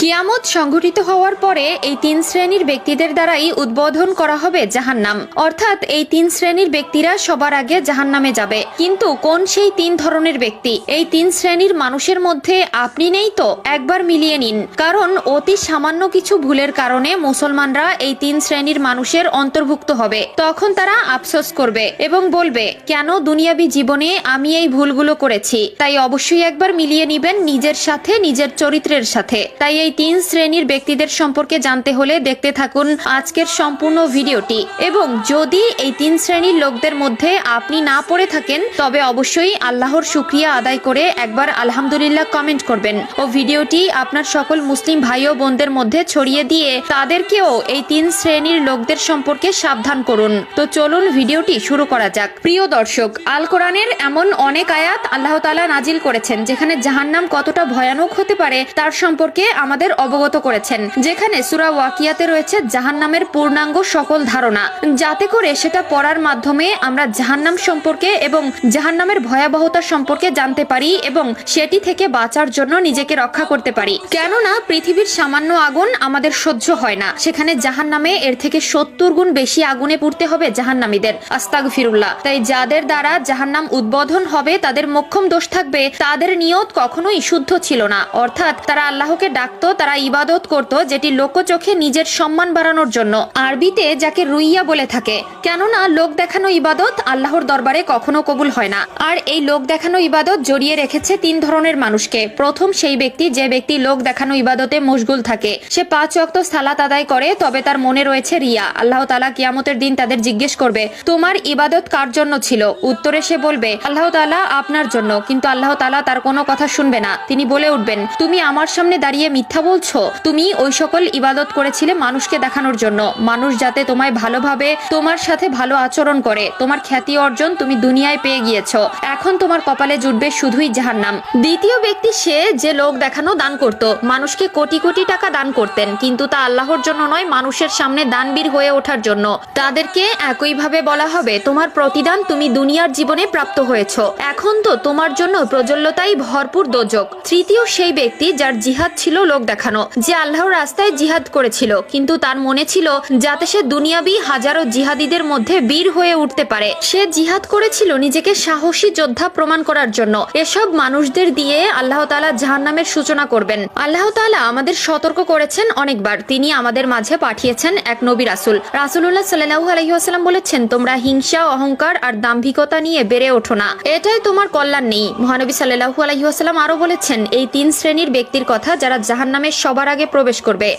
কিয়ামত সংঘটিত হওয়ার পরে এই তিন শ্রেণীর ব্যক্তিদের দ্বারাই উদ্বোধন করা হবে জাহান্নাম। অর্থাৎ এই তিন শ্রেণীর ব্যক্তিরা সবার আগে জাহান্নামে যাবে। কিন্তু কোন সেই তিন ধরনের ব্যক্তি? এই তিন শ্রেণীর মানুষের মধ্যে আপনি নেই তো? একবার মিলিয়ে নিন, কারণ অতি সামান্য কিছু ভুলের কারণে মুসলমানরা এই তিন শ্রেণীর মানুষের অন্তর্ভুক্ত হবে। তখন তারা আফসোস করবে এবং বলবে, কেন দুনিয়াবী জীবনে আমি এই ভুলগুলো করেছি। তাই অবশ্যই একবার মিলিয়ে নিবেন নিজের সাথে, নিজের চরিত্রের সাথে। তাই এই তিন শ্রেণীর ব্যক্তিদের সম্পর্কে জানতে হলে দেখতে থাকুন আজকের সম্পূর্ণ ভিডিওটি। এবং যদি এই তিন শ্রেণীর লোকদের মধ্যে আপনি না পড়ে থাকেন, তবে অবশ্যই আল্লাহর শুকরিয়া আদায় করে একবার আলহামদুলিল্লাহ কমেন্ট করবেন ও ভিডিওটি আপনার সকল মুসলিম ভাই ও বোনদের মধ্যে ছড়িয়ে দিয়ে তাদেরকেও এই তিন শ্রেণীর লোকদের সম্পর্কে সাবধান করুন। তো চলুন ভিডিওটি শুরু করা যাক। প্রিয় দর্শক, আল কোরআনের এমন অনেক আয়াত আল্লাহ তাআলা নাজিল করেছেন যেখানে জাহান্নাম কতটা ভয়ানক হতে পারে তার সম্পর্কে আমাদের অবগত করেছেন। যেখানে সূরা ওয়াকিয়াতে রয়েছে জাহান্নামের পূর্ণাঙ্গ সকল ধারণা, যাতে করে সেটা পড়ার মাধ্যমে আমরা জাহান্নাম সম্পর্কে এবং জাহান্নামের ভয়াবহতা সম্পর্কে জানতে পারি এবং সেটি থেকে বাঁচার জন্য নিজেকে রক্ষা করতে পারি। কেননা পৃথিবীর সামান্য আগুন আমাদের সহ্য হয় না, সেখানে জাহান্নামে এর থেকে 70 গুণ বেশি আগুনে পুড়তে হবে জাহান্নামীদের। আস্তাগফিরুল্লাহ। তাই যাদের দ্বারা জাহান্নাম উদ্বোধন হবে তাদের মোক্ষম দোষ থাকবে তাদের নিয়ত কখনোই শুদ্ধ ছিল না। অর্থাৎ তারা আল্লাহকে ডাকতো, তারা ইবাদত করত যেটি লোকচোখে নিজের সম্মান বাড়ানোর জন্য, আরবিতে যাকে রুইয়া বলে থাকে। কেননা লোক দেখানো ইবাদত আল্লাহর দরবারে কখনো কবুল হয় না। আর এই লোক দেখানো ইবাদত জড়িয়ে রেখেছে তিন ধরনের মানুষকে। প্রথম সেই ব্যক্তি যে ব্যক্তি লোক দেখানো ইবাদতে মশগুল থাকে, সে 5 ওয়াক্ত সালাত আদায় করে, তবে তার মনে রয়েছে রিয়া। আল্লাহ তাআলা কিয়ামতের দিন তাদের জিজ্ঞেস করবে, তোমার ইবাদত কার জন্য ছিল? উত্তরে সে বলবে, আল্লাহ তাআলা আপনার জন্য। কিন্তু আল্লাহ তাআলা তার কোনো কথা শুনবে না। তিনি বলে উঠবেন, তুমি আমার সামনে দাঁড়িয়ে মিথ্যা বলছো। তুমি ওই সকল ইবাদত করেছিলে মানুষকে দেখানোর জন্য, মানুষ যাতে তোমায় ভালোভাবে, তোমার সাথে ভালো আচরণ করে। তোমার খ্যাতি অর্জন তুমি দুনিয়ায় পেয়ে গিয়েছো, এখন তোমার কপালে জুটবে শুধুই জাহান্নাম। দ্বিতীয় ব্যক্তি সে যে লোক দেখানো দান করত, মানুষকে কোটি কোটি টাকা দান করতেন, কিন্তু তা আল্লাহর জন্য নয়, মানুষের সামনে দানবীর হয়ে ওঠার জন্য। তাদেরকে একইভাবে বলা হবে, তোমার প্রতিদান তুমি দুনিয়ার জীবনে প্রাপ্ত হয়েছো, এখন তো তোমার জন্য প্রজ্বলতাই ভরপুর দোজক। তৃতীয় সেই ব্যক্তি যার জিহাদ ছিল লোক দেখানো, যে আল্লাহর রাস্তায় জিহাদ করেছিল, কিন্তু তার মনে ছিল যাতে সে দুনিয়াবী হাজারো জিহাদীদের মধ্যে বীর হয়ে উঠতে পারে। সে জিহাদ করেছিল নিজেকে সাহসী যোদ্ধা প্রমাণ করার জন্য। এসব মানুষদের দিয়ে আল্লাহ তাআলা জাহান্নামের সূচনা করবেন। আল্লাহ তাআলা আমাদের সতর্ক করেছেন অনেকবার। তিনি আমাদের মাঝে পাঠিয়েছেন এক নবী রাসূল। রাসূলুল্লাহ সাল্লাল্লাহু আলাইহি ওয়াসাল্লাম বলেছেন, তোমরা হিংসা, অহংকার আর দাম্ভিকতা নিয়ে বেড়ে ওঠো না, এটাই তোমার কল্যাণ নেই। মহানবী সাল্লাল্লাহু আলাইহি ওয়াসাল্লাম আরো বলেছেন এই তিন শ্রেণীর ব্যক্তির কথা যারা জাহান্নামে সবার আগে প্রবেশ করবে।